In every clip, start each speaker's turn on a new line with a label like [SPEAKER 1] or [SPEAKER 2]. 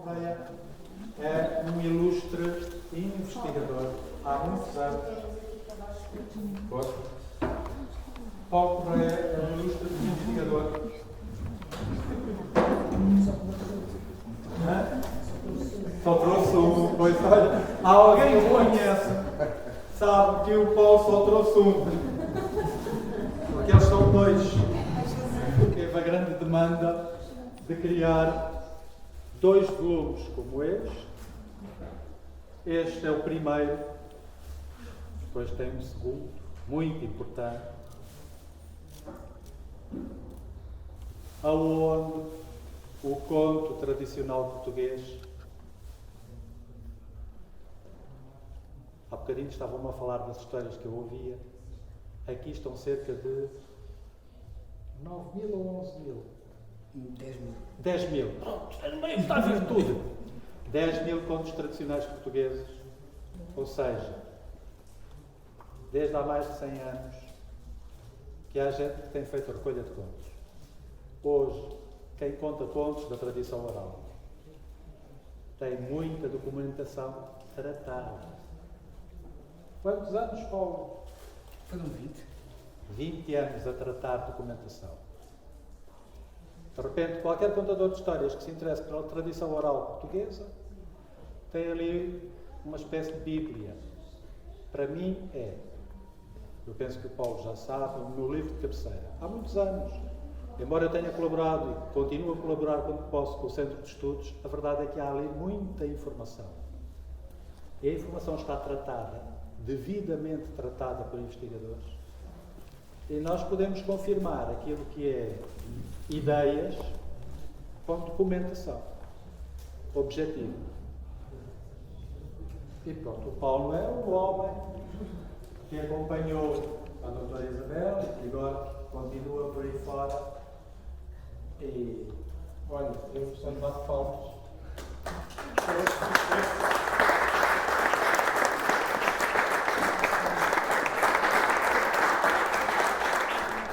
[SPEAKER 1] Correia é um ilustre investigador há muitos anos. Paulo Correia é um ilustre investigador. Só trouxe um. Pois olha, há alguém que o conhece, sabe que o Paulo só trouxe um. Porque eles são dois. Teve a grande demanda de criar 2 volumes como este. Este é o primeiro. Depois tem um segundo, muito importante. Aonde o conto tradicional português. Há bocadinho estavam-me a falar das histórias que eu ouvia. Aqui estão cerca de 9.000 ou 11.000? 10.000. Pronto, está no meio, está a ver tudo. 10.000 contos tradicionais portugueses. Ou seja, desde há mais de 100 anos que há gente que tem feito a recolha de contos. Hoje, quem conta contos da tradição oral tem muita documentação tratada. Quantos anos, Paulo?
[SPEAKER 2] Foram 20.
[SPEAKER 1] 20 anos a tratar documentação. De repente, qualquer contador de histórias que se interesse pela tradição oral portuguesa tem ali uma espécie de Bíblia. Para mim eu penso que o Paulo já sabe, o meu livro de cabeceira. Há muitos anos, embora eu tenha colaborado e continuo a colaborar quando posso com o Centro de Estudos, a verdade é que há ali muita informação. E a informação está tratada, devidamente tratada por investigadores, e nós podemos confirmar aquilo que é ideias com documentação objetiva. E pronto, o Paulo é o homem que acompanhou a doutora Isabel e que agora continua por aí fora. E olha, eu só lhe bato palmas.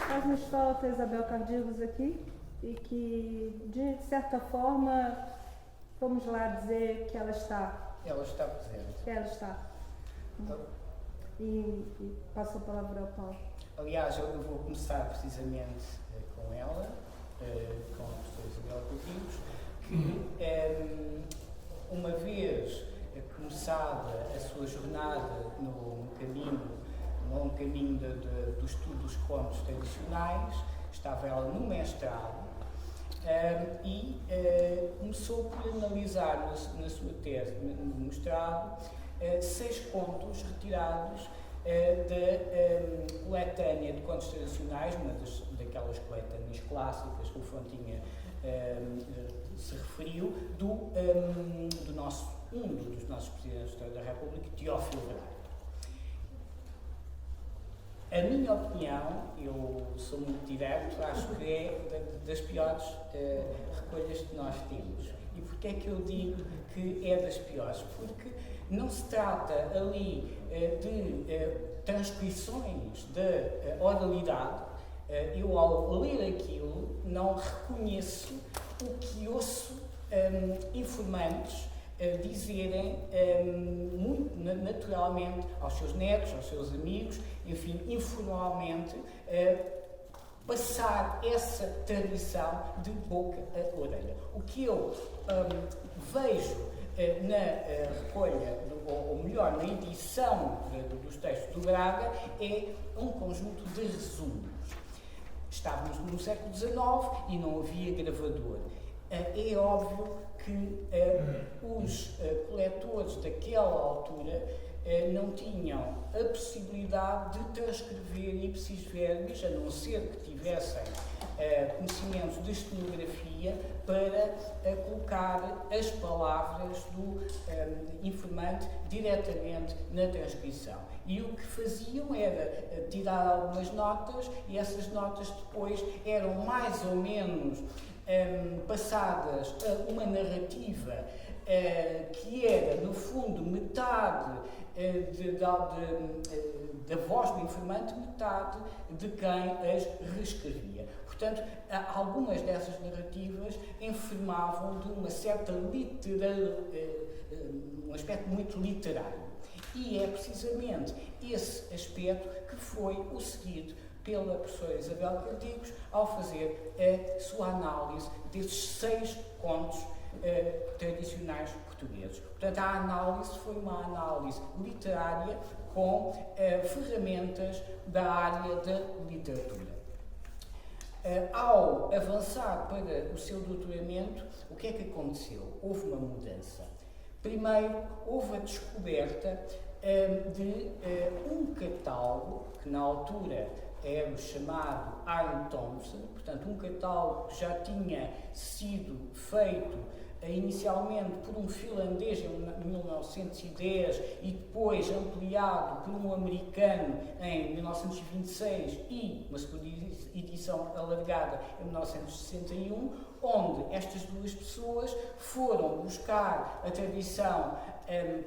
[SPEAKER 3] Faz-nos falta Isabel Cardigos aqui e que, de certa forma, vamos lá dizer que ela está.
[SPEAKER 2] Ela está presente.
[SPEAKER 3] Que ela está. E passo a palavra ao Paulo.
[SPEAKER 2] Aliás, eu vou começar precisamente com ela, com a professora Isabel Cardigos, que uma vez começada a sua jornada no longo caminho do estudo dos contos tradicionais, estava ela no mestrado e começou por analisar na sua tese no mestrado 6 contos retirados da coletânea de contos tradicionais, uma daquelas coletâneas clássicas que o Fontinha se referiu, um dos nossos presidentes da República, Teófilo Braga. A minha opinião, eu sou muito direto, acho que é das piores recolhas que nós temos. E porquê é que eu digo que é das piores? Porque não se trata ali de transcrições da oralidade. Eu, ao ler aquilo, não reconheço o que ouço informantes dizerem muito naturalmente aos seus netos, aos seus amigos, enfim, informalmente, passar essa tradição de boca a orelha. O que eu vejo na recolha, ou melhor, na edição dos textos do Braga, é um conjunto de resumos. Estávamos no século XIX e não havia gravador. É óbvio que os coletores daquela altura não tinham a possibilidade de transcrever ipsis verbis, a não ser que tivessem conhecimentos de estenografia para colocar as palavras do informante diretamente na transcrição. E o que faziam era tirar algumas notas, e essas notas depois eram mais ou menos passadas a uma narrativa que era, no fundo, metade da voz do informante, metade de quem as reescrevia. Portanto, algumas dessas narrativas enfermavam de uma certa um aspecto muito literário. E é precisamente esse aspecto que foi o seguido pela professora Isabel Cardigos ao fazer a sua análise desses 6 contos tradicionais portugueses. Portanto, a análise foi uma análise literária com ferramentas da área da literatura. Ao avançar para o seu doutoramento, o que é que aconteceu? Houve uma mudança. Primeiro, houve a descoberta de um catálogo que, na altura, era o chamado Iron Thompson, portanto, um catálogo que já tinha sido feito inicialmente por um finlandês em 1910 e depois ampliado por um americano em 1926 e uma segunda edição alargada em 1961, onde estas duas pessoas foram buscar a tradição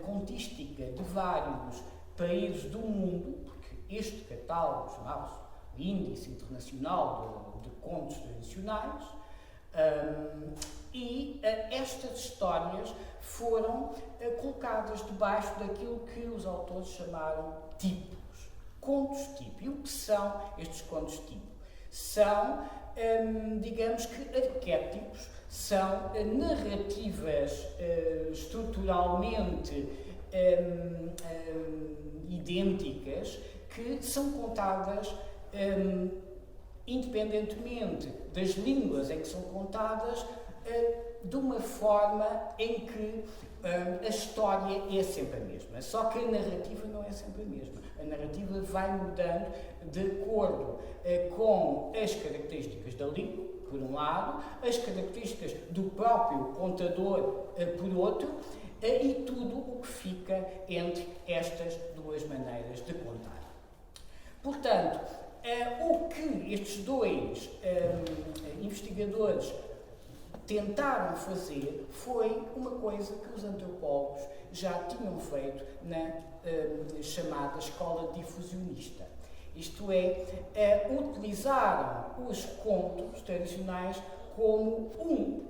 [SPEAKER 2] contística de vários países do mundo, porque este catálogo chamava-se Índice Internacional de Contos Tradicionais, e estas histórias foram colocadas debaixo daquilo que os autores chamaram tipos, contos-tipo. E o que são estes contos-tipo? São, digamos que, arquétipos, são narrativas estruturalmente idênticas que são contadas independentemente das línguas em que são contadas, de uma forma em que a história é sempre a mesma. Só que a narrativa não é sempre a mesma. A narrativa vai mudando de acordo com as características da língua, por um lado, as características do próprio contador, por outro, e tudo o que fica entre estas duas maneiras de contar. Portanto, o que estes dois investigadores tentaram fazer foi uma coisa que os antropólogos já tinham feito na chamada escola difusionista. Isto é, utilizaram os contos tradicionais como um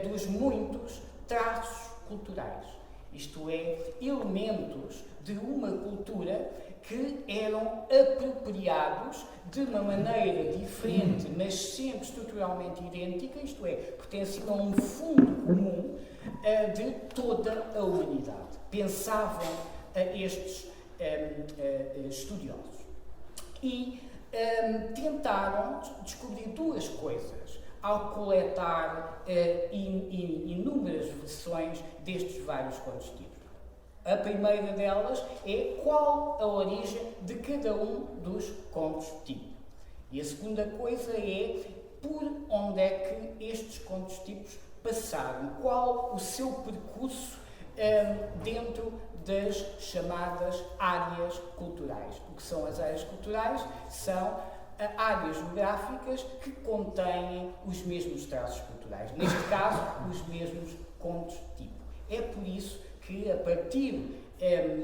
[SPEAKER 2] dos muitos traços culturais. Isto é, elementos de uma cultura que eram apropriados de uma maneira diferente, mas sempre estruturalmente idêntica, isto é, pertenciam a um fundo comum de toda a humanidade. Pensavam estes estudiosos. E tentaram descobrir duas coisas ao coletar inúmeras versões destes vários contos tipos. A primeira delas é qual a origem de cada um dos contos tipo. E a segunda coisa é por onde é que estes contos tipos passaram, qual o seu percurso dentro das chamadas áreas culturais. O que são as áreas culturais? São áreas geográficas que contêm os mesmos traços culturais. Neste caso, os mesmos contos tipo. É por isso que, a partir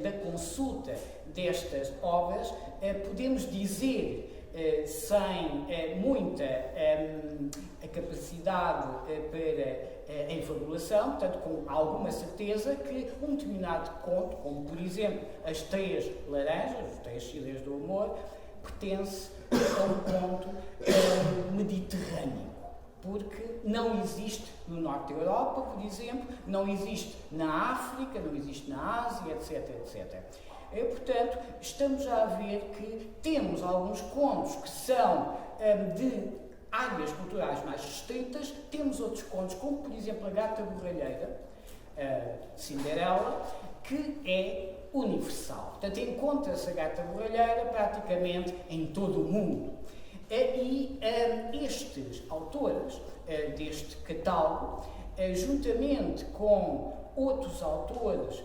[SPEAKER 2] da consulta destas obras, podemos dizer, sem muita capacidade para a infabulação, portanto, com alguma certeza, que um determinado conto, como por exemplo As Três Laranjas, Os Três Cidades do Amor, pertence a um conto mediterrâneo. Porque não existe no norte da Europa, por exemplo, não existe na África, não existe na Ásia, etc, etc. Portanto, estamos já a ver que temos alguns contos que são de áreas culturais mais restritas, temos outros contos, como por exemplo a Gata Borralheira, Cinderela, que é universal. Portanto, encontra-se a Gata Borralheira praticamente em todo o mundo. E estes autores deste catálogo, juntamente com outros autores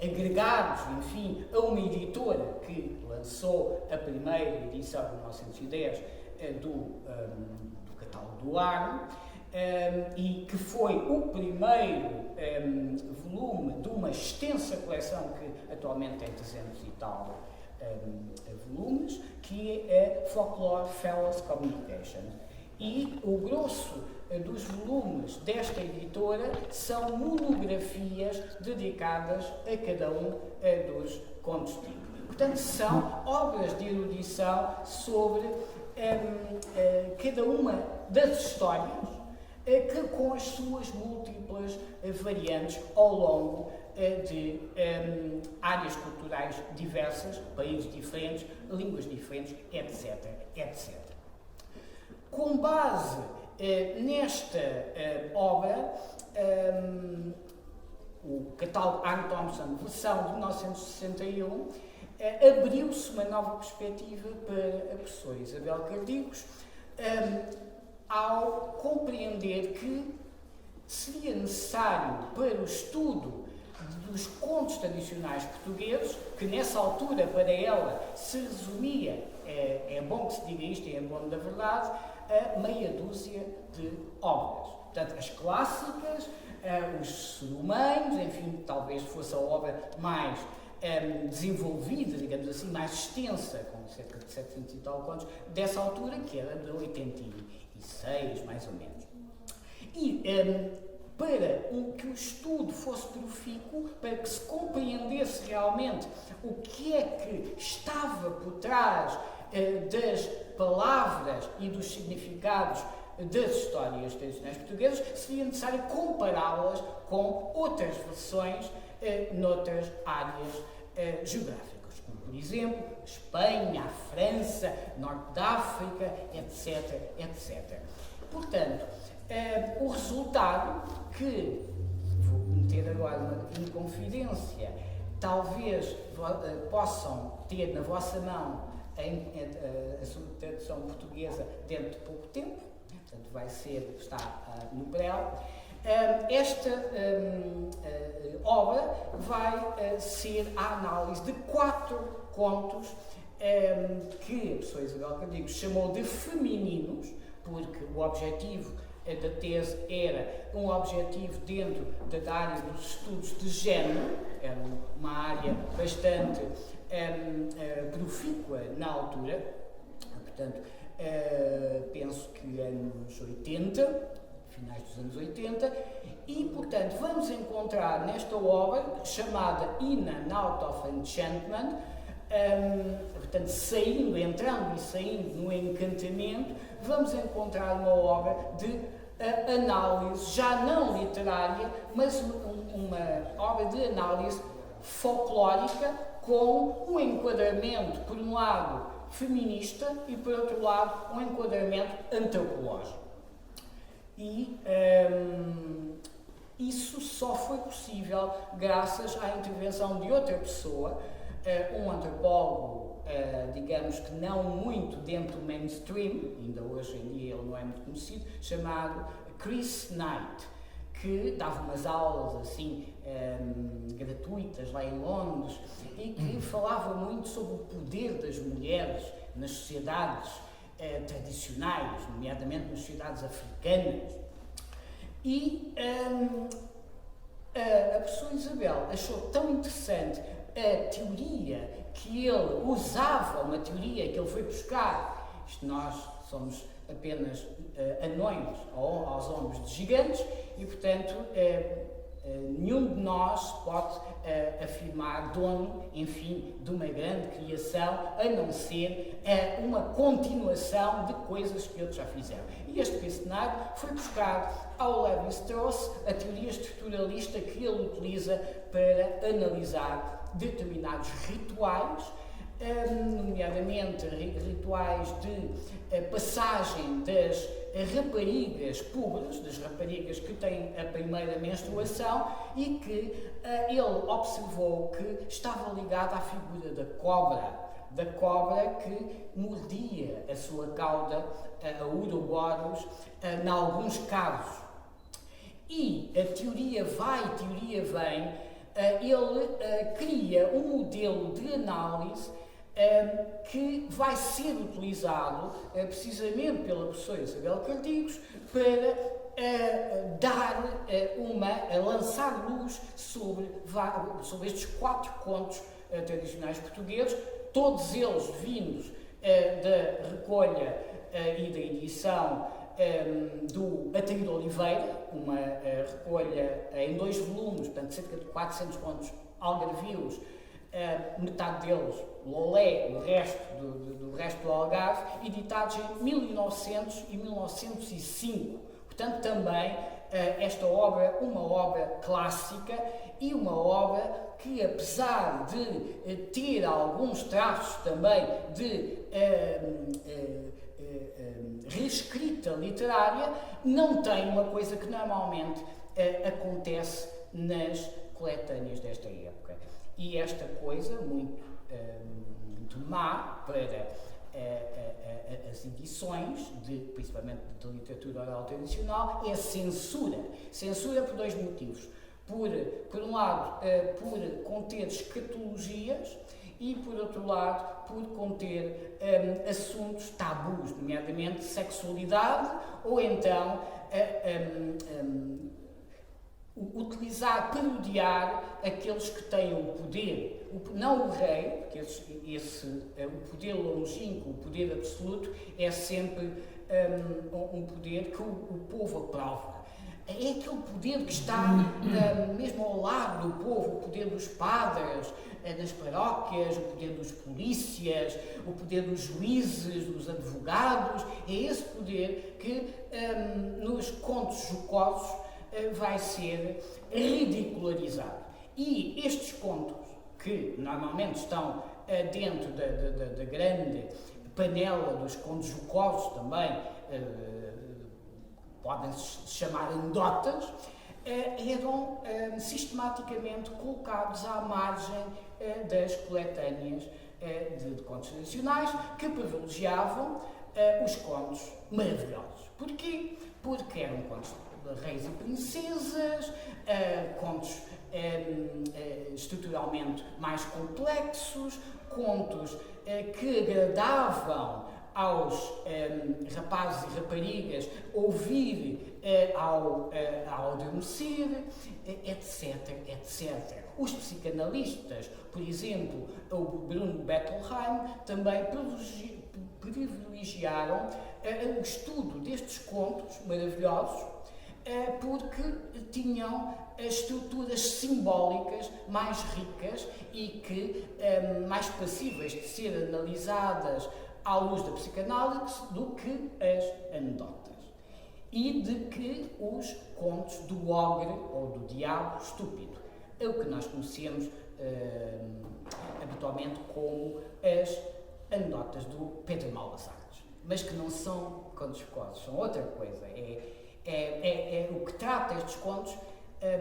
[SPEAKER 2] agregados, enfim, a uma editora que lançou a primeira edição de 1910 do catálogo do Arno, e que foi o primeiro volume de uma extensa coleção que atualmente tem 300 e tal volumes, que é Folklore Fellows Communication. E o grosso dos volumes desta editora são monografias dedicadas a cada um dos contos típicos. Portanto, são obras de erudição sobre cada uma das histórias, que com as suas múltiplas variantes ao longo de áreas culturais diversas, países diferentes, línguas diferentes, etc, etc. Com base nesta obra, o catálogo Anne Thompson, versão de 1961, abriu-se uma nova perspectiva para a professora Isabel Cardigos, ao compreender que seria necessário para o estudo dos contos tradicionais portugueses, que nessa altura para ela se resumia, é bom que se diga isto, é bom da verdade, a meia dúzia de obras. Portanto, as clássicas, os serumanos, enfim, talvez fosse a obra mais desenvolvida, digamos assim, mais extensa, com cerca de 700 e tal contos, dessa altura, que era de 86, mais ou menos. E para que o estudo fosse profícuo, para que se compreendesse realmente o que é que estava por trás das palavras e dos significados das histórias tradicionais portuguesas, seria necessário compará-las com outras versões noutras áreas geográficas, como por exemplo Espanha, a França, Norte da África, etc, etc. Portanto, o resultado que, vou meter agora uma inconfidência, talvez possam ter na vossa mão a sua tradução portuguesa dentro de pouco tempo, portanto vai ser, está no Braille. Esta obra vai ser a análise de 4 contos que a professora Isabel Cardigos chamou de femininos, porque o objetivo da tese era um objetivo dentro da área dos estudos de género, era uma área bastante profícua na altura, portanto, penso que anos 80, finais dos anos 80, e, portanto, vamos encontrar nesta obra, chamada In and Out of Enchantment, portanto, entrando e saindo no encantamento, vamos encontrar uma obra de análise, já não literária, mas uma obra de análise folclórica, com um enquadramento, por um lado, feminista e, por outro lado, um enquadramento antropológico. E isso só foi possível graças à intervenção de outra pessoa, um antropólogo, digamos que não muito dentro do mainstream, ainda hoje em dia ele não é muito conhecido, chamado Chris Knight, que dava umas aulas assim gratuitas lá em Londres e que falava muito sobre o poder das mulheres nas sociedades tradicionais, nomeadamente nas sociedades africanas. E a professora Isabel achou tão interessante a teoria que ele usava, uma teoria que ele foi buscar, isto nós somos apenas anões aos ombros de gigantes e, portanto, nenhum de nós pode afirmar dono, enfim, de uma grande criação, a não ser uma continuação de coisas que outros já fizeram. E este cenário foi buscar ao Lévi-Strauss a teoria estruturalista que ele utiliza para analisar determinados rituais, nomeadamente rituais de passagem das raparigas púberes, das raparigas que têm a primeira menstruação, e que ele observou que estava ligado à figura da cobra que mordia a sua cauda, a Ouroboros, em alguns casos. E a teoria vai, a teoria vem, ele cria um modelo de análise que vai ser utilizado precisamente pela professora Isabel Cardigos para a lançar luz sobre estes 4 contos tradicionais portugueses, todos eles vindos da recolha e da edição do Ataíde de Oliveira, uma recolha em 2 volumes, portanto cerca de 400 contos algarvios, metade deles Lolé, o resto do resto do Algarve, editados em 1900 e 1905. Portanto, também esta obra, uma obra clássica e uma obra que, apesar de ter alguns traços também de reescrita literária, não tem uma coisa que normalmente acontece nas coletâneas desta época. E esta coisa, muito má para as edições, principalmente de literatura oral tradicional, é a censura. Censura por 2 motivos. Por um lado, por conter escatologias e, por outro lado, por conter assuntos tabus, nomeadamente sexualidade, ou então parodiar aqueles que têm o poder, não o rei, porque o poder longínquo, o poder absoluto, é sempre um poder que o povo aprova. É aquele poder que está mesmo ao lado do povo, o poder dos padres nas paróquias, o poder dos polícias, o poder dos juízes, dos advogados. É esse poder que nos contos jocosos vai ser ridicularizado. E estes contos, que normalmente estão dentro da grande panela dos contos jocosos também, podem-se chamar anedotas, eram sistematicamente colocados à margem das coletâneas de contos tradicionais, que privilegiavam os contos maravilhosos. Porquê? Porque eram contos de reis e princesas, contos estruturalmente mais complexos, contos que agradavam aos rapazes e raparigas ouvir ao adormecer, etc, etc. Os psicanalistas, por exemplo, o Bruno Bettelheim, também privilegiaram o estudo destes contos maravilhosos, porque tinham estruturas simbólicas mais ricas e que mais passíveis de ser analisadas à luz da psicanálise do que as anedotas. E de que os contos do ogre ou do diabo estúpido. É o que nós conhecemos habitualmente como as anedotas do Pedro Malasadas. Mas que não são contos jocosos, são outra coisa. O que trata estes contos,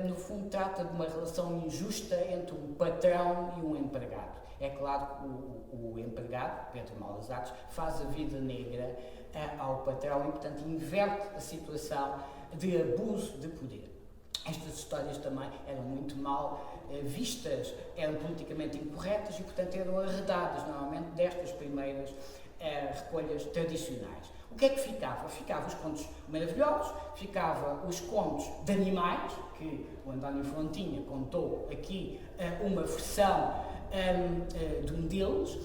[SPEAKER 2] no fundo, trata de uma relação injusta entre um patrão e um empregado. É claro que o empregado, Pedro Malasadas, faz a vida negra ao patrão e, portanto, inverte a situação de abuso de poder. Estas histórias também eram muito mal vistas, eram politicamente incorretas e, portanto, eram arredadas normalmente destas primeiras recolhas tradicionais. O que é que ficava? Ficavam os contos maravilhosos, ficavam os contos de animais, que o António Fontinha contou aqui uma versão de um deles,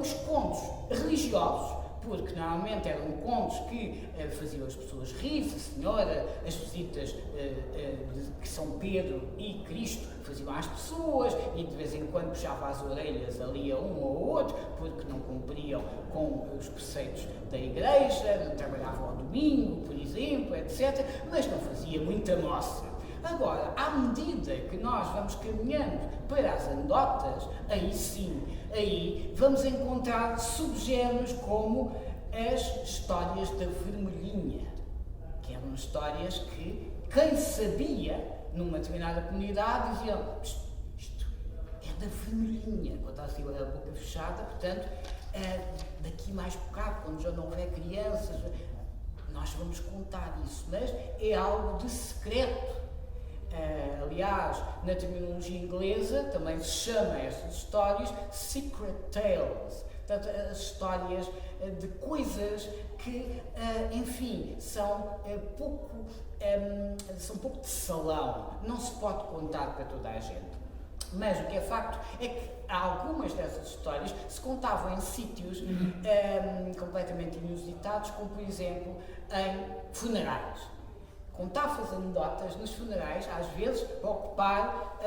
[SPEAKER 2] os contos religiosos, porque normalmente eram contos que faziam as pessoas rir, a Senhora, as visitas de São Pedro e Cristo faziam às pessoas e de vez em quando puxava as orelhas ali a um ou outro, porque não cumpriam com os preceitos da igreja, não trabalhavam ao domingo, por exemplo, etc., mas não fazia muita moça. Agora, à medida que nós vamos caminhando para as anedotas, aí sim, aí vamos encontrar subgéneros como as histórias da vermelhinha, que eram histórias que quem sabia numa determinada comunidade dizia: isto é da vermelhinha, quando está assim a boca fechada, portanto, daqui mais bocado, quando já não houver crianças, nós vamos contar isso, mas é algo de secreto. Aliás, na terminologia inglesa também se chama estas histórias secret tales, portanto, as histórias de coisas que, enfim, são pouco de salão, não se pode contar para toda a gente. Mas o que é facto é que algumas dessas histórias se contavam em sítios completamente inusitados, como por exemplo em funerais. Contava-se anedotas nos funerais, às vezes, para ocupar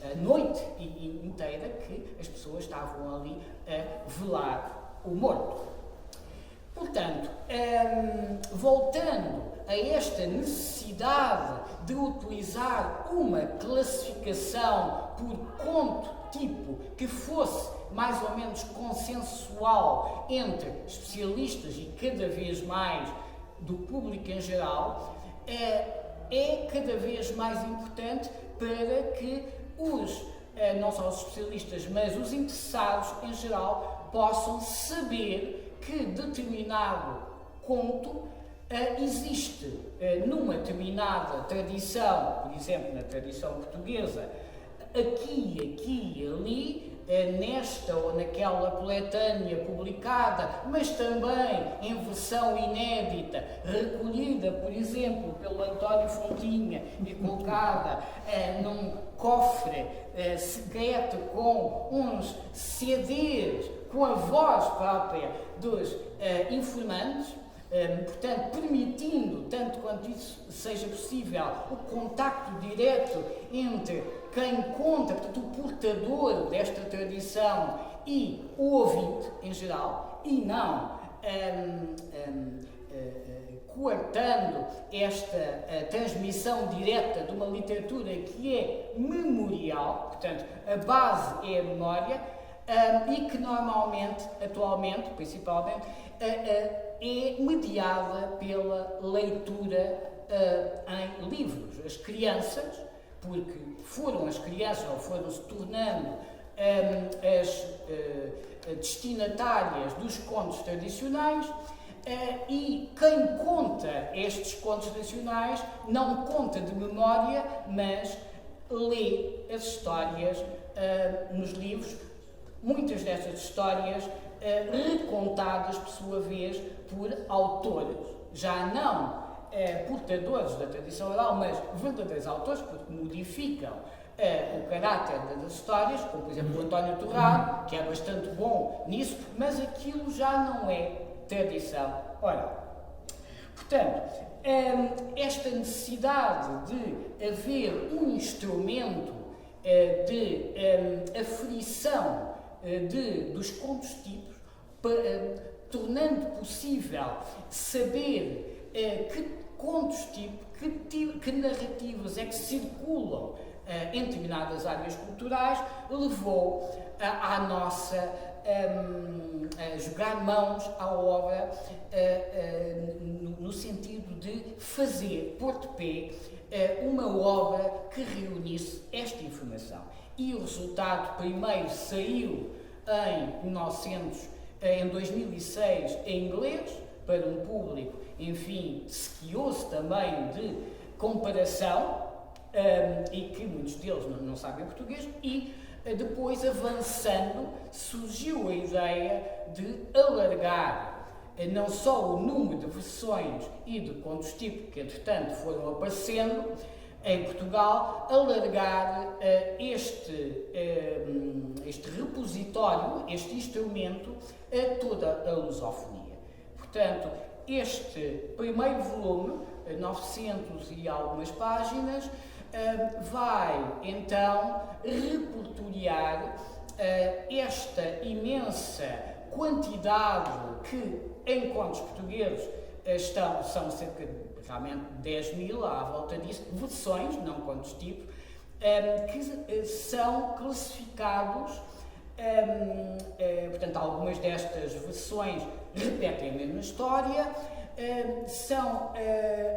[SPEAKER 2] a noite inteira que as pessoas estavam ali a velar o morto. Portanto, voltando a esta necessidade de utilizar uma classificação por conto tipo que fosse mais ou menos consensual entre especialistas e cada vez mais do público em geral, é cada vez mais importante para que não só os especialistas, mas os interessados em geral possam saber que determinado conto existe numa determinada tradição, por exemplo, na tradição portuguesa, aqui e ali, nesta ou naquela coletânea publicada, mas também em versão inédita, recolhida, por exemplo, pelo António Fontinha e colocada num cofre secreto com uns CDs com a voz própria dos informantes, portanto, permitindo, tanto quanto isso seja possível, o contacto direto entre quem conta, portanto, o portador desta tradição e o ouvinte em geral, e não coartando esta transmissão direta de uma literatura que é memorial, portanto, a base é a memória, e que normalmente, atualmente, principalmente, é mediada pela leitura em livros. As crianças, porque foram as crianças, ou foram se tornando as destinatárias dos contos tradicionais, e quem conta estes contos tradicionais não conta de memória, mas lê as histórias nos livros, muitas destas histórias recontadas, por sua vez, por autores, já não portadores da tradição oral, mas verdadeiros autores, porque modificam o caráter das histórias, como por exemplo o António Torrado, que é bastante bom nisso, mas aquilo já não é tradição oral. Portanto, esta necessidade de haver um instrumento de aferição dos contos tipos, tornando possível saber que contos tipo, que narrativas é que circulam em determinadas áreas culturais, levou à nossa jogar mãos à obra no sentido de fazer, pôr de pé, uma obra que reunisse esta informação. E o resultado primeiro saiu em 2006 em inglês, para um público, enfim, sequioso também de comparação, e que muitos deles não sabem português, e depois, avançando, surgiu a ideia de alargar não só o número de versões e de contos tipo que, entretanto, foram aparecendo em Portugal, alargar este repositório, este instrumento, a toda a lusofonia. Portanto, este primeiro volume, 900 e algumas páginas, vai então repertoriar esta imensa quantidade que em contos portugueses são cerca de realmente 10.000, à volta disso, versões, não contos tipo, que são classificados, portanto, algumas destas versões repetem a mesma história, são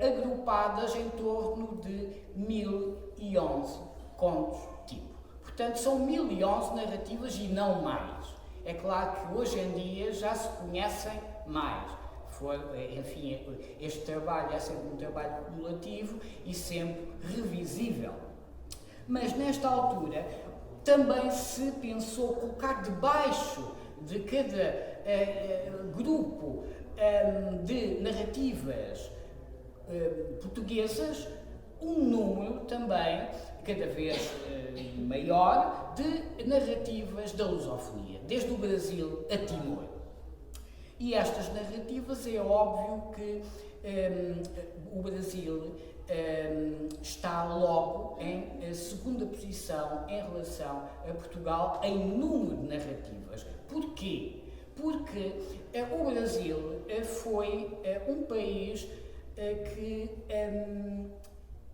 [SPEAKER 2] agrupadas em torno de 1011 contos tipo. Portanto, são 1011 narrativas e não mais. É claro que hoje em dia já se conhecem mais. Enfim, este trabalho é sempre um trabalho cumulativo e sempre revisível. Mas nesta altura também se pensou colocar debaixo de cada grupo de narrativas portuguesas, um número também cada vez maior de narrativas da lusofonia, desde o Brasil a Timor. E estas narrativas é óbvio que o Brasil está logo em segunda posição em relação a Portugal em número de narrativas. Porquê? Porque o Brasil foi um país que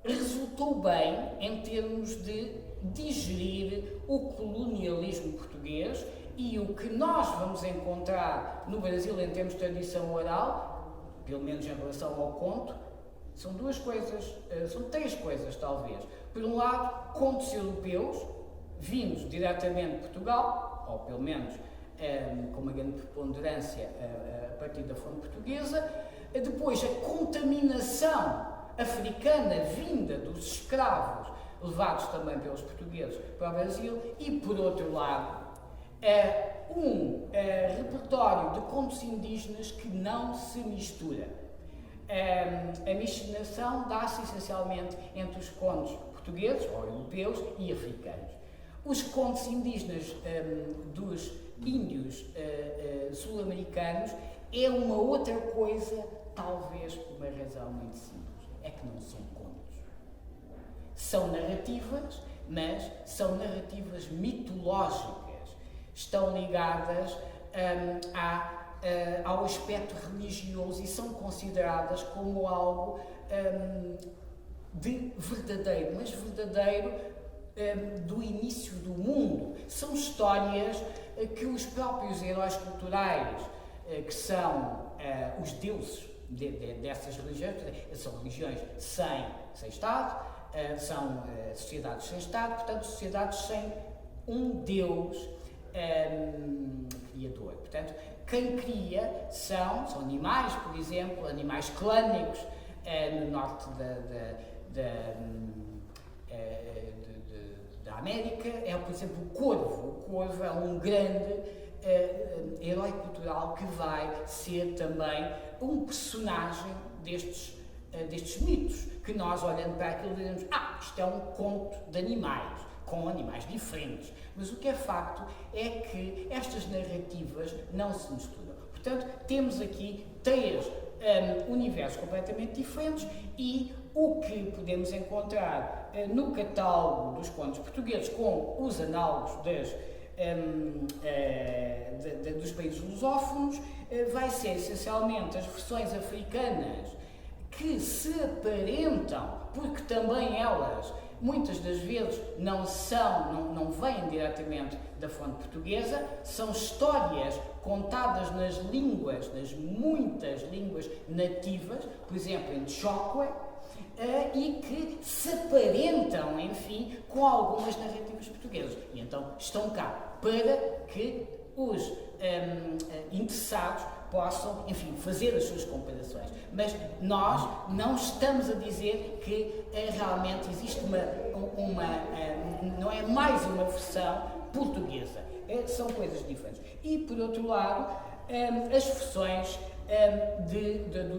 [SPEAKER 2] resultou bem em termos de digerir o colonialismo português, e o que nós vamos encontrar no Brasil em termos de tradição oral, pelo menos em relação ao conto, são duas coisas, são três coisas talvez. Por um lado, contos europeus, vindos diretamente de Portugal, ou pelo menos com uma grande preponderância a partir da fonte portuguesa. Depois, a contaminação africana vinda dos escravos, levados também pelos portugueses para o Brasil, e por outro lado, um repertório de contos indígenas que não se mistura. A miscigenação dá-se essencialmente entre os contos portugueses ou europeus e africanos. Os contos indígenas dos índios sul-americanos é uma outra coisa, talvez por uma razão muito simples, é que não são contos. São narrativas, mas são narrativas mitológicas. Estão ligadas ao aspecto religioso e são consideradas como algo de verdadeiro, mas verdadeiro do início do mundo. São histórias que os próprios heróis culturais, que são os deuses dessas religiões, são religiões sem Estado, são sociedades sem Estado, portanto, sociedades sem um Deus criador. Portanto, quem cria são animais, por exemplo, animais clânicos no norte da América, é, por exemplo, o corvo. O corvo é um grande herói cultural que vai ser também um personagem destes mitos, que nós, olhando para aquilo, dizemos, isto é um conto de animais, com animais diferentes. Mas o que é facto é que estas narrativas não se misturam. Portanto, temos aqui três universos completamente diferentes, e o que podemos encontrar no catálogo dos contos portugueses com os análogos dos países lusófonos vai ser essencialmente as versões africanas que se aparentam, porque também elas muitas das vezes não vêm diretamente da fonte portuguesa, são histórias contadas nas muitas línguas nativas, por exemplo, em Chokwe, e que se aparentam, enfim, com algumas narrativas portuguesas. E então estão cá para que os interessados possam, enfim, fazer as suas comparações. Mas nós não estamos a dizer que realmente existe não é mais uma versão portuguesa. São coisas diferentes. E, por outro lado, as versões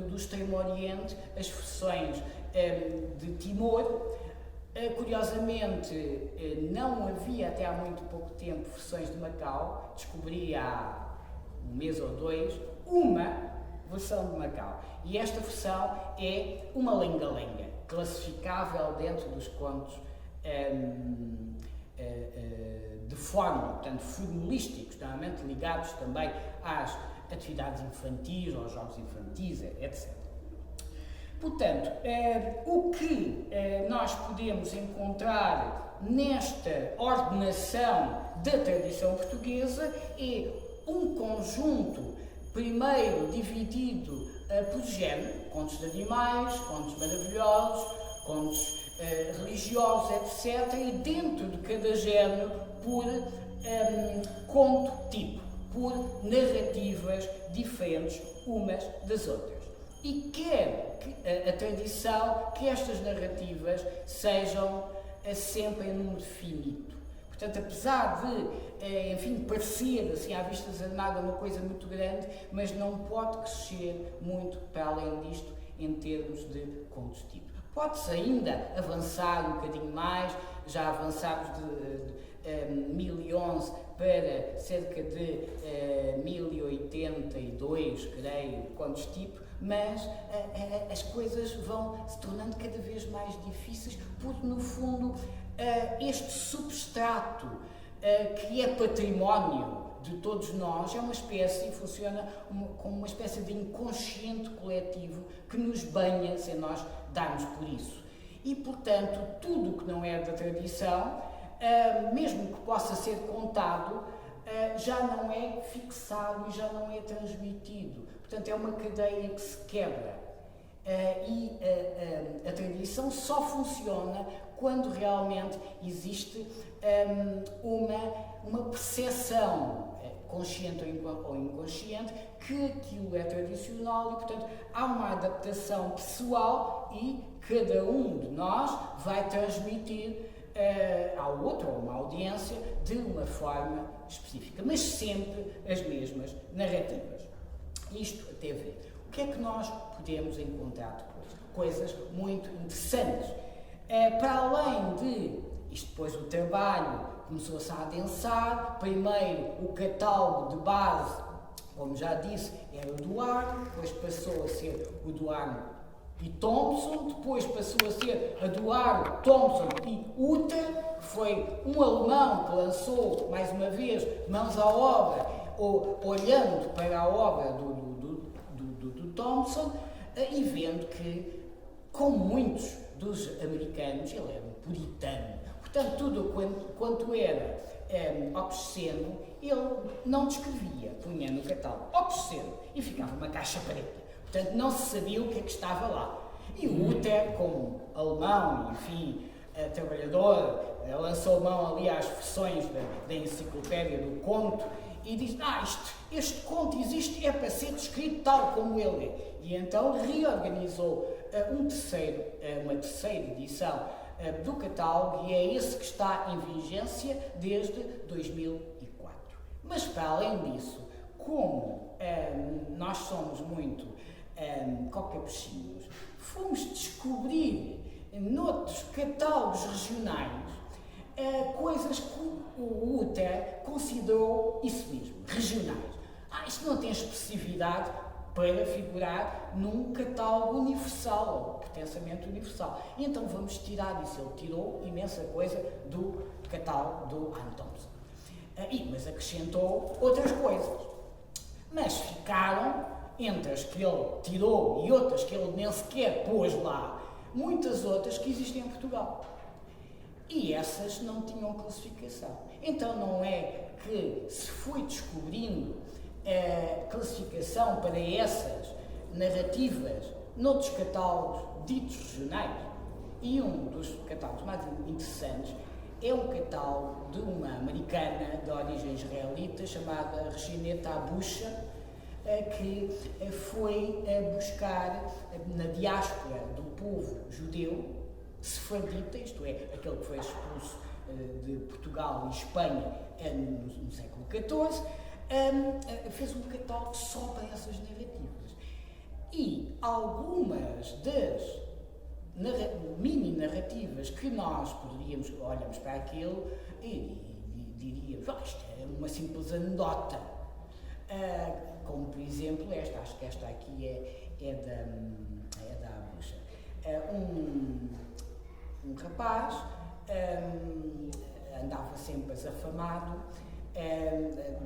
[SPEAKER 2] do Extremo Oriente, as versões de Timor, curiosamente, não havia até há muito pouco tempo versões de Macau. Descobri há um mês ou dois uma versão de Macau. E esta versão é uma lenga-lenga, classificável dentro dos contos de fórmula, portanto, formulísticos, normalmente ligados também às atividades infantis, aos jogos infantis, etc. Portanto, o que nós podemos encontrar nesta ordenação da tradição portuguesa é um conjunto, primeiro dividido por género, contos de animais, contos maravilhosos, contos religiosos, etc., e dentro de cada género por conto-tipo, por narrativas diferentes umas das outras. E quer a tradição que estas narrativas sejam sempre em número finito. Portanto, apesar de, enfim, parecer, assim, à vista desarmada, uma coisa muito grande, mas não pode crescer muito para além disto em termos de combustível. Pode-se ainda avançar um bocadinho mais, já avançámos de 1011 para cerca de 1082, creio, combustível, mas as coisas vão se tornando cada vez mais difíceis, porque, no fundo, este substrato que é património de todos nós é uma espécie, funciona como uma espécie de inconsciente coletivo que nos banha sem nós darmos por isso. E, portanto, tudo o que não é da tradição, mesmo que possa ser contado, já não é fixado e já não é transmitido. Portanto, é uma cadeia que se quebra. E a tradição só funciona quando realmente existe uma percepção consciente ou inconsciente que aquilo é tradicional e, portanto, há uma adaptação pessoal e cada um de nós vai transmitir ao outro, ou uma audiência, de uma forma específica, mas sempre as mesmas narrativas. Isto a TV. O que é que nós podemos encontrar depois? Coisas muito interessantes. Para além de, isto depois o trabalho começou-se a adensar, primeiro o catálogo de base, como já disse, era o do Arno, depois passou a ser o do Arno e Thompson, depois passou a ser a do Arno, Thompson e Utter, que foi um alemão que lançou, mais uma vez, mãos à obra, olhando para a obra do Thompson e vendo que, como muitos dos americanos, ele era um puritano. Portanto, tudo quanto era obsceno, ele não descrevia, punha no catálogo obsceno e ficava uma caixa preta. Portanto, não se sabia o que é que estava lá. E o Utter, como alemão, enfim, trabalhador, lançou mão ali às versões da enciclopédia do conto e disse, este conto existe, é para ser descrito tal como ele é. E então reorganizou uma terceira edição do catálogo e é esse que está em vigência desde 2004. Mas, para além disso, como nós somos muito cocapuchinhos, fomos descobrir noutros catálogos regionais coisas que o Utter considerou isso mesmo, regionais. Isto não tem expressividade para figurar num catálogo universal, ou pertencimento universal. E então vamos tirar isso. Ele tirou imensa coisa do catálogo do Arno Thompson. Mas acrescentou outras coisas. Mas ficaram, entre as que ele tirou e outras que ele nem sequer pôs lá, muitas outras que existem em Portugal. E essas não tinham classificação. Então não é que se foi descobrindo classificação para essas narrativas noutros catálogos ditos regionais. E um dos catálogos mais interessantes é um catálogo de uma americana de origem israelita chamada Regineta Abucha, que foi buscar na diáspora do povo judeu sefardita, isto é, aquele que foi expulso de Portugal e Espanha no século XIV, fez um catálogo só para essas narrativas. E algumas das mini-narrativas que nós poderíamos, olhamos para aquilo e diríamos, isto é uma simples anedota. Como, por exemplo, acho que esta aqui é da Abucha. Um rapaz andava sempre azafamado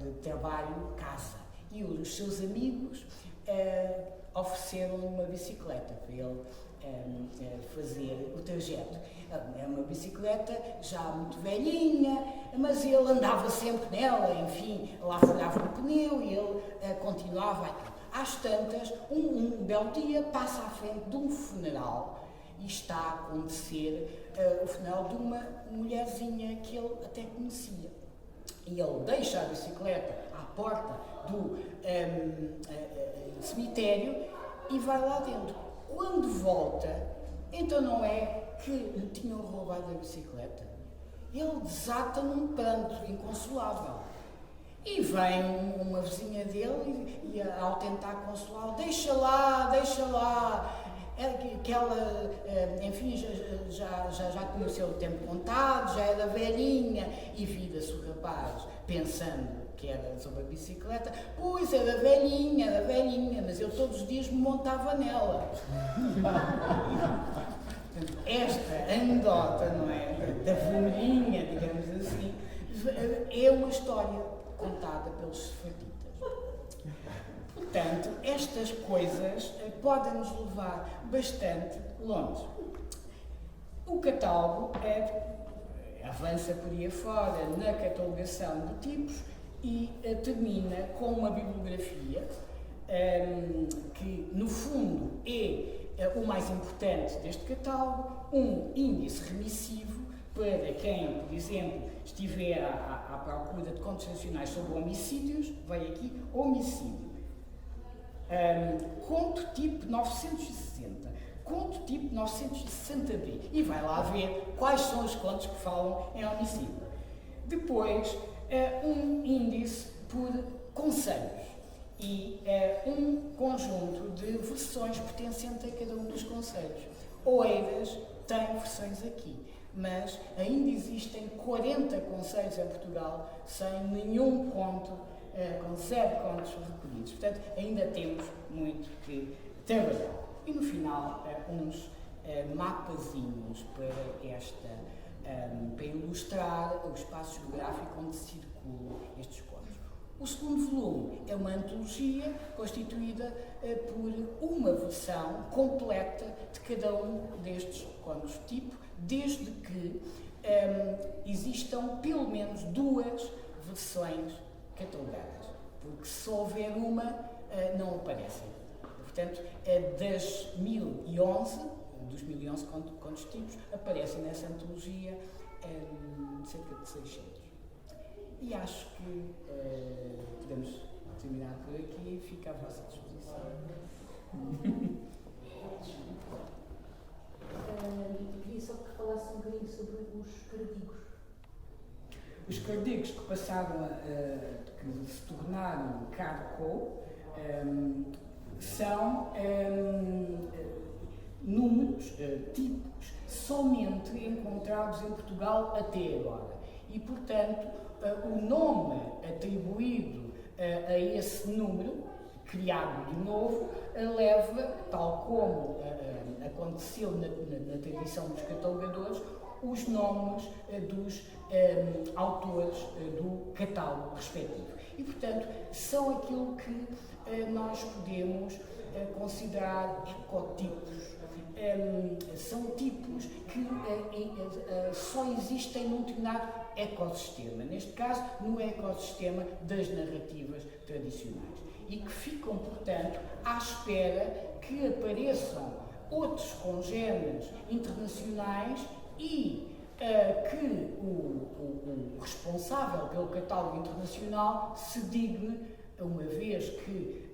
[SPEAKER 2] de trabalho, casa, e os seus amigos ofereceram-lhe uma bicicleta para ele fazer o trajeto. É uma bicicleta já muito velhinha, mas ele andava sempre nela, enfim, lá furava um pneu e ele continuava aquilo. Às tantas, um belo dia passa à frente de um funeral e está a acontecer o funeral de uma mulherzinha que ele até conhecia. E ele deixa a bicicleta à porta do cemitério e vai lá dentro. Quando volta, então não é que lhe tinham roubado a bicicleta. ele desata num pranto inconsolável. E vem uma vizinha dele e ao tentar consolá-lo, deixa lá, que ela, enfim, já conheceu o tempo contado, já era velhinha, e vira-se o rapaz pensando que era sobre a bicicleta, pois era velhinha, mas eu todos os dias me montava nela. Esta anedota, não é, da velhinha, digamos assim, é uma história contada pelos sefarditas. Portanto, estas coisas podem nos levar bastante longe. O catálogo avança por aí afora na catalogação de tipos e termina com uma bibliografia que, no fundo, é o mais importante deste catálogo, um índice remissivo para quem, por exemplo, estiver à procura de contos nacionais sobre homicídios, vai aqui, homicídio. Conto tipo 960, conto tipo 960B, e vai lá ver quais são os contos que falam em homicídio. Depois, um índice por conselhos e um conjunto de versões pertencentes a cada um dos conselhos. Oeiras tem versões aqui, mas ainda existem 40 conselhos em Portugal sem nenhum conto, com 0 contos recolhidos. Portanto, ainda temos muito que trabalhar. E no final, uns mapazinhos para ilustrar o espaço geográfico onde circulam estes contos. O segundo volume é uma antologia constituída por uma versão completa de cada um destes contos tipo, desde que existam pelo menos 2 versões catalogadas, porque se só houver uma, não aparecem. Portanto, dos 1011 contos tipos, aparecem nessa antologia cerca de 600. E acho que podemos terminar por aqui e fica à vossa disposição.
[SPEAKER 4] Queria só que falasse um bocadinho sobre os cardigos.
[SPEAKER 2] Os cardigos que passaram que se tornaram carco são números, tipos, somente encontrados em Portugal até agora. E, portanto, o nome atribuído a esse número, criado de novo, leva, tal como aconteceu na tradição dos catalogadores, os nomes dos autores do catálogo respectivo. E, portanto, são aquilo que nós podemos considerar ecotipos. São tipos que só existem num determinado ecossistema, neste caso no ecossistema das narrativas tradicionais, e que ficam, portanto, à espera que apareçam outros congéneres internacionais e que o responsável pelo catálogo internacional se digne, uma vez que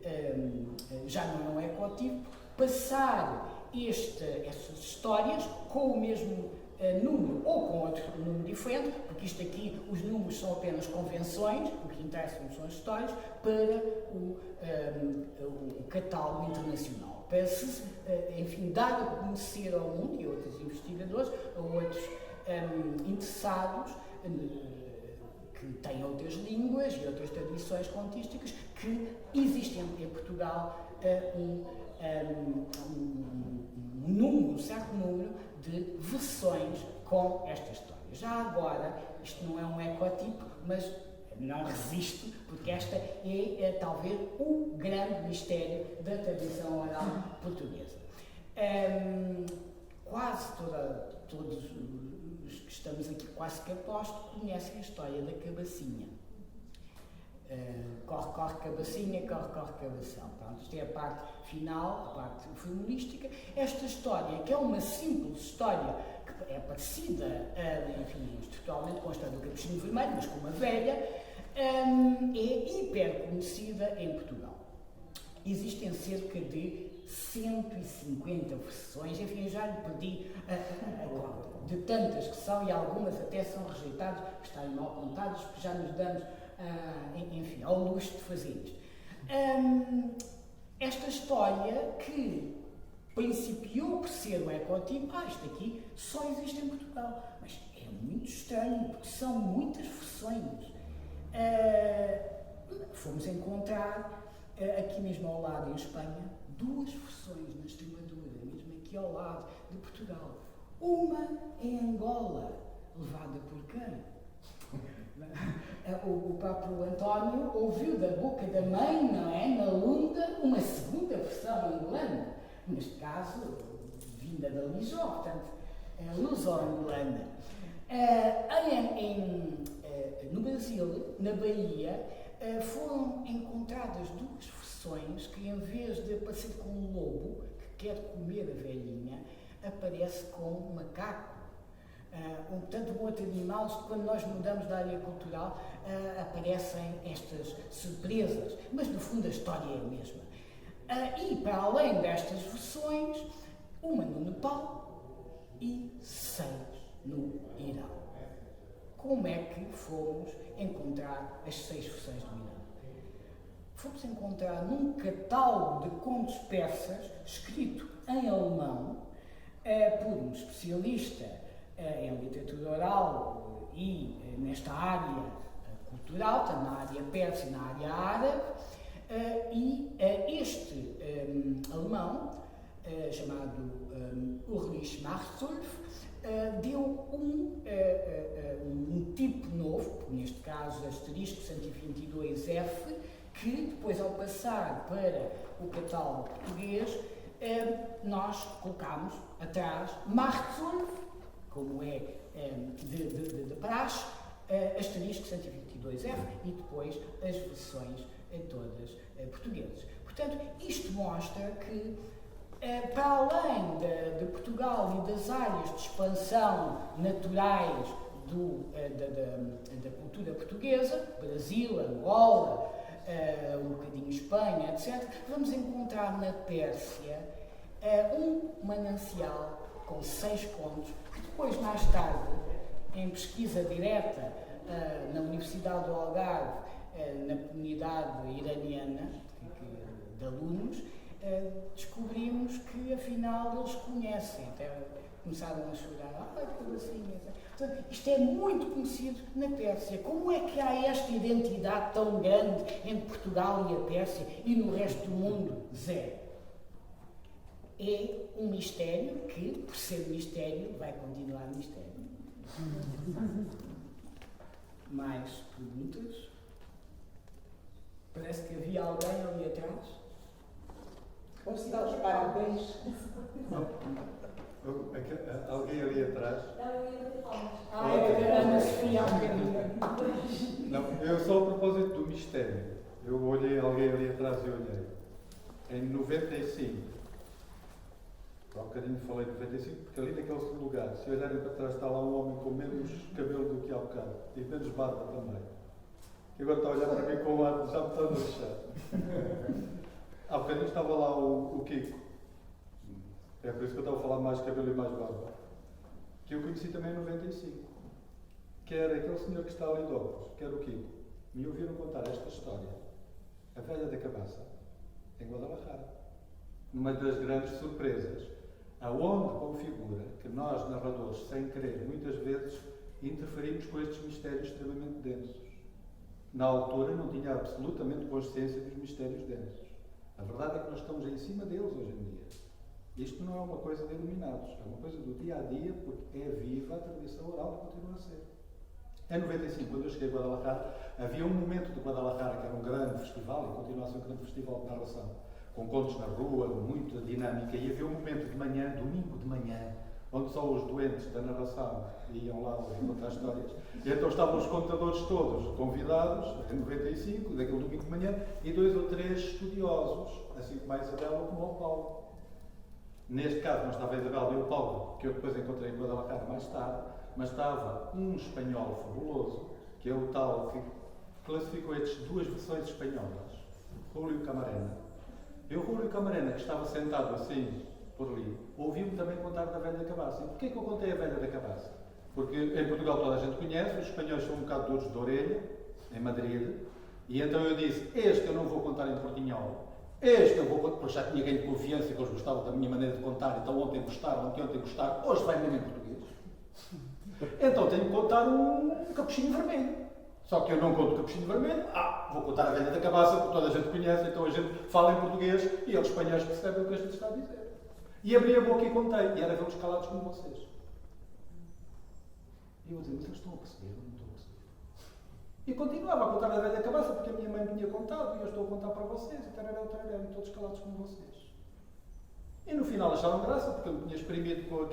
[SPEAKER 2] já não é um ecotipo, passar essas histórias com o mesmo número ou com outro número diferente, porque isto aqui, os números são apenas convenções, o que interessa são as histórias, para o catálogo internacional, para se, enfim, dar a conhecer ao mundo e a outros investigadores, a outros interessados que têm outras línguas e outras tradições contísticas, que existem em Portugal um certo número de versões com esta história. Já agora, isto não é um ecotipo, mas não resisto, porque esta é talvez o grande mistério da tradição oral portuguesa. Todos os que estamos aqui, quase que aposto, conhecem a história da cabacinha. Corre, corre, cabacinha, corre, corre, cabação. Pronto, isto é a parte final, a parte formulística. Esta história, que é uma simples história, que é parecida, enfim, estruturalmente com a história do capuchinho vermelho, mas com uma velha, é hiper conhecida em Portugal. existem cerca de 150 versões, enfim, eu já lhe perdi a conta, de tantas que são, e algumas até são rejeitadas, por estarem mal contadas, porque já nos damos, enfim, ao luxo de fazer isto. Esta história que principiou por ser o ecotipo, isto aqui só existe em Portugal, mas é muito estranho, porque são muitas versões. Fomos encontrar, aqui mesmo ao lado em Espanha, 2 versões na Extremadura, mesmo aqui ao lado de Portugal. Uma em Angola, levada por quem? O próprio António ouviu da boca da mãe, não é? Na Lunda, uma segunda versão angolana, neste caso, vinda da Lijó, portanto, luso-angolana. No Brasil, na Bahia, foram encontradas 2 versões que, em vez de aparecer com um lobo que quer comer a velhinha, aparece com um macaco. Portanto, um outro animal, quando nós mudamos da área cultural, aparecem estas surpresas, mas no fundo a história é a mesma. E para além destas versões, uma no Nepal e 6 no Irão. Como é que fomos encontrar as 6 versões do Irão? Fomos encontrar num catálogo de contos persas, escrito em alemão, por um especialista em literatura oral e nesta área cultural, tanto na área persa e na área árabe, e este alemão, chamado Ulrich Martzulf, deu um tipo novo, neste caso asterisco 122F, que depois, ao passar para o catálogo português, nós colocámos atrás Martzulf, como é de praxe, asterisco 122F, e depois as versões todas portuguesas. Portanto, isto mostra que, para além de Portugal e das áreas de expansão naturais da cultura portuguesa, Brasil, Angola, um bocadinho Espanha, etc., vamos encontrar na Pérsia um manancial com 6 contos, que depois, mais tarde, em pesquisa direta na Universidade do Algarve, na comunidade iraniana de alunos, descobrimos que afinal eles conhecem, até começaram a chorar, tudo assim. Portanto, isto é muito conhecido na Pérsia. Como é que há esta identidade tão grande entre Portugal e a Pérsia e no resto do mundo? Zero. É um mistério que, por ser mistério, vai continuar mistério. Mais perguntas? Parece que havia alguém ali atrás.
[SPEAKER 5] Posso dar os parabéns?
[SPEAKER 1] Alguém ali atrás?
[SPEAKER 2] É a Ana Sofia há bocadinho.
[SPEAKER 1] Não, eu só a propósito do mistério. Eu olhei alguém ali atrás e olhei. Em 95, há um bocadinho falei de 95, porque ali naquele segundo lugar, se olharem para trás, está lá um homem com menos cabelo do que há bocado, e menos barba também. Que agora está a olhar para mim com o ar, já me está a deixar. Há bocadinho estava lá o Kiko. É por isso que eu estava a falar mais cabelo e mais barba. Que eu conheci também em 95. Que era aquele senhor que está ali de óculos, que era o Kiko. Me ouviram contar esta história, a velha da cabaça, em Guadalajara. Numa das grandes surpresas, aonde configura que nós, narradores, sem querer, muitas vezes interferimos com estes mistérios extremamente densos. Na altura não tinha absolutamente consciência dos mistérios densos. A verdade é que nós estamos em cima deles hoje em dia. Isto não é uma coisa de iluminados, é uma coisa do dia a dia, porque é viva a tradição oral e continua a ser. Em 95, quando eu cheguei a Guadalajara, havia um momento de Guadalajara que era um grande festival, e continua a ser um grande festival de narração, com contos na rua, muita dinâmica, e havia um momento de manhã, domingo de manhã, onde só os doentes da narração iam lá contar histórias. E então estavam os contadores todos convidados, em 95, daquele domingo de manhã, e 2 ou 3 estudiosos, assim como a Isabela como o Paulo. Neste caso não estava a Isabela e o Paulo, que eu depois encontrei em Guadalajara mais tarde, mas estava um espanhol fabuloso, que é o tal que classificou estas 2 versões espanholas, Julio Camarena, E o Rúlio Camarena, que estava sentado assim, por ali, ouviu-me também contar da velha cabaça. E porquê que eu contei a velha da cabaça? Porque em Portugal toda a gente conhece, os espanhóis são um bocado duros de orelha, em Madrid, e então eu disse, este eu não vou contar em portunhol, este eu vou contar, porque já tinha ganho confiança que eles gostavam da minha maneira de contar, então ontem gostaram, ontem gostaram, hoje vai mesmo em português. Então tenho que contar um capuchinho vermelho. Só que eu não conto o capuchinho vermelho, vou contar a velha da cabaça, porque toda a gente conhece, então a gente fala em português e os espanhóis percebem o que a gente está a dizer. E abri a boca e contei, e era vê-los calados como vocês. E eu vou dizer, mas eles estão a perceber ou não estão a perceber? E continuava a contar a velha da cabaça, porque a minha mãe me tinha contado, e eu estou a contar para vocês, e tarará, e todos calados como vocês. E no final acharam graça, porque eu me tinha exprimido com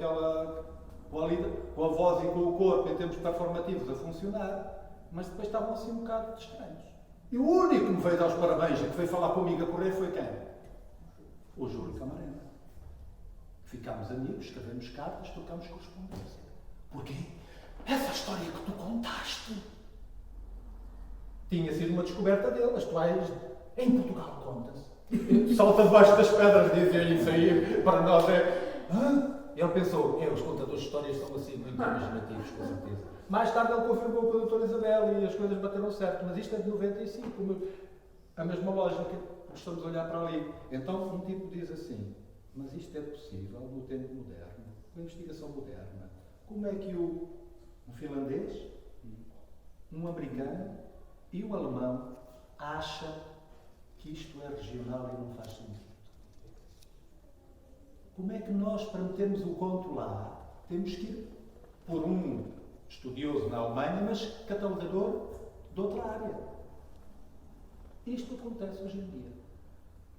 [SPEAKER 1] com a voz e com o corpo, em termos performativos, a funcionar. Mas depois estavam assim um bocado estranhos. E o único que me veio dar os parabéns e que veio falar comigo a correr foi quem? O Júlio Camarena. Ficámos amigos, escrevemos cartas, trocámos correspondência. Porquê? Essa história que tu contaste tinha sido uma descoberta dele. As toalhas em Portugal conta-se. Salta debaixo das pedras, dizem isso aí. Para nós é... Ele pensou, os contadores de histórias são assim muito imaginativos, com certeza. Mais tarde ele confirmou com a doutora Isabel e as coisas bateram certo, mas isto é de 95, a mesma lógica, estamos a olhar para ali. Então um tipo diz assim, mas isto é possível no tempo moderno, com a investigação moderna. Como é que um finlandês, um americano e um alemão acham que isto é regional e não faz sentido? Como é que nós, para metermos o conto lá, temos que ir por um estudioso na Alemanha, mas catalogador de outra área? Isto acontece hoje em dia.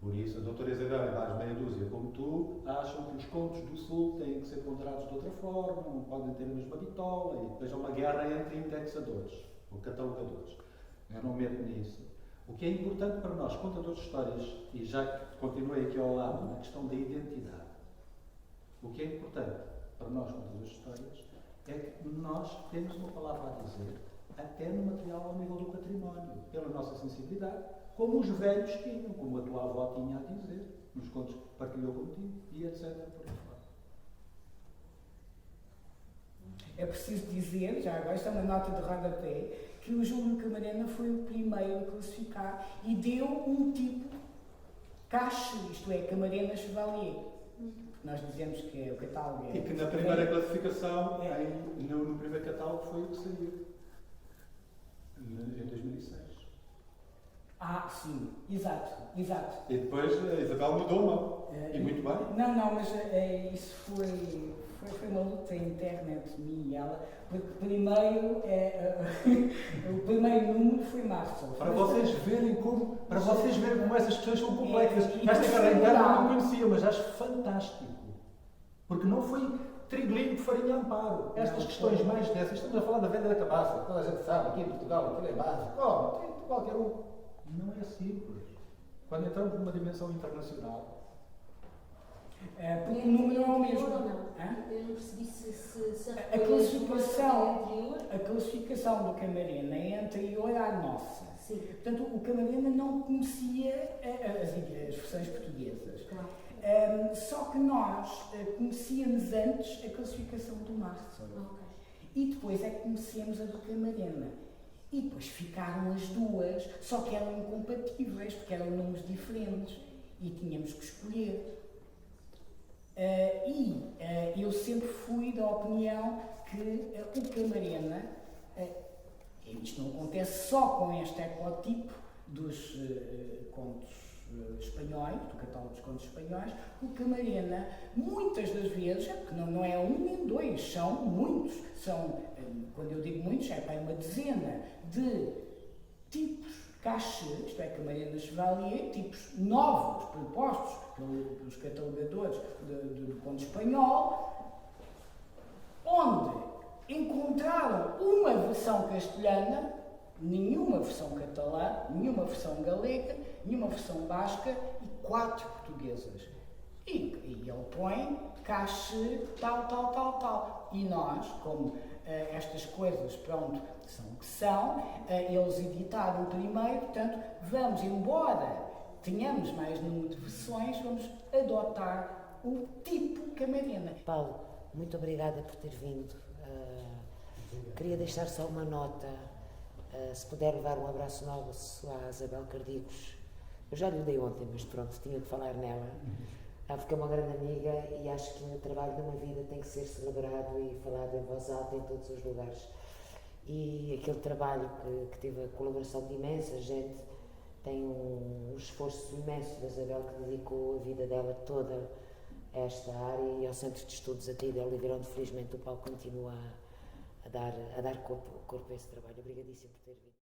[SPEAKER 1] Por isso, a doutora Isabel e mais meia dúzia, como tu, acham que os contos do Sul têm que ser ponderados de outra forma, não podem ter a mesma bitola, e depois há uma guerra entre indexadores, ou catalogadores. Eu não meto nisso. O que é importante para nós, contadores de histórias, e já que continuei aqui ao lado, na questão da identidade, o que é importante para nós, contadores de histórias, é que nós temos uma palavra a dizer, até no material ao nível do património, pela nossa sensibilidade, como os velhos tinham, como a tua avó tinha a dizer, nos contos que partilhou contigo, e etc. Por aí fora.
[SPEAKER 2] É preciso dizer, já agora, esta é uma nota de rodapé, que o Júlio Camarena foi o primeiro a classificar e deu um tipo cache, isto é, Camarena Chevalier. Nós dizemos que é o catálogo.
[SPEAKER 1] E que na primeira classificação, no primeiro catálogo, foi o que saiu. Em 2006.
[SPEAKER 2] Sim, exato.
[SPEAKER 1] E depois a Isabel mudou, e muito bem.
[SPEAKER 2] Não, mas isso foi uma luta interna entre mim e ela, porque primeiro, o primeiro número foi março.
[SPEAKER 1] Para vocês verem como essas questões são complexas. Esta carreira interna eu não conhecia, mas acho fantástico. Porque não foi trigolinho de farinha amparo. Estas questões mais dessas, estamos a falar da venda da cabaça, toda a gente sabe, aqui em Portugal, aquilo é básico. Qualquer um. Não é simples. Quando entramos numa dimensão internacional.
[SPEAKER 2] Porque o número não é o mesmo.
[SPEAKER 4] Ou não? Eu não percebi se a
[SPEAKER 2] classificação do Camarena é anterior à nossa.
[SPEAKER 4] Sim.
[SPEAKER 2] Portanto, o Camarena não conhecia as versões portuguesas.
[SPEAKER 4] Claro.
[SPEAKER 2] Só que nós conhecíamos antes a classificação do Março.
[SPEAKER 4] Ok.
[SPEAKER 2] E depois é que conhecemos a do Camarena. E depois ficaram as duas, só que eram incompatíveis, porque eram números diferentes. E tínhamos que escolher. Eu sempre fui da opinião que o Camarena, isto não acontece só com este ecotipo dos contos espanhóis, do catálogo dos contos espanhóis, o Camarena, muitas das vezes, porque não é um nem dois, são muitos, quando eu digo muitos, é para uma dezena de tipos cachê, isto é, Camarena Chevalier, tipos novos, propostos pelos catalogadores do conto espanhol, onde encontraram uma versão castelhana, nenhuma versão catalã, nenhuma versão galega, nenhuma versão basca e 4 portuguesas. E ele põe cachê tal. E nós, como estas coisas, pronto, são o que são, eles editaram primeiro, portanto, vamos embora tenhamos mais número de versões, vamos adotar o tipo Camarena.
[SPEAKER 6] Paulo, muito obrigada por ter vindo. Queria deixar só uma nota, se puder levar um abraço nosso à Isabel Cardigos. Eu já lhe dei ontem, mas pronto, tinha de falar nela. Porque é uma grande amiga e acho que o trabalho de uma vida tem que ser celebrado e falado em voz alta em todos os lugares. E aquele trabalho que teve a colaboração de imensa gente, tem um esforço imenso da Isabel, que dedicou a vida dela toda a esta área e ao Centro de Estudos Ataíde de Oliveira, onde felizmente o Paulo continua a dar corpo a esse trabalho. Obrigadíssimo por ter vindo.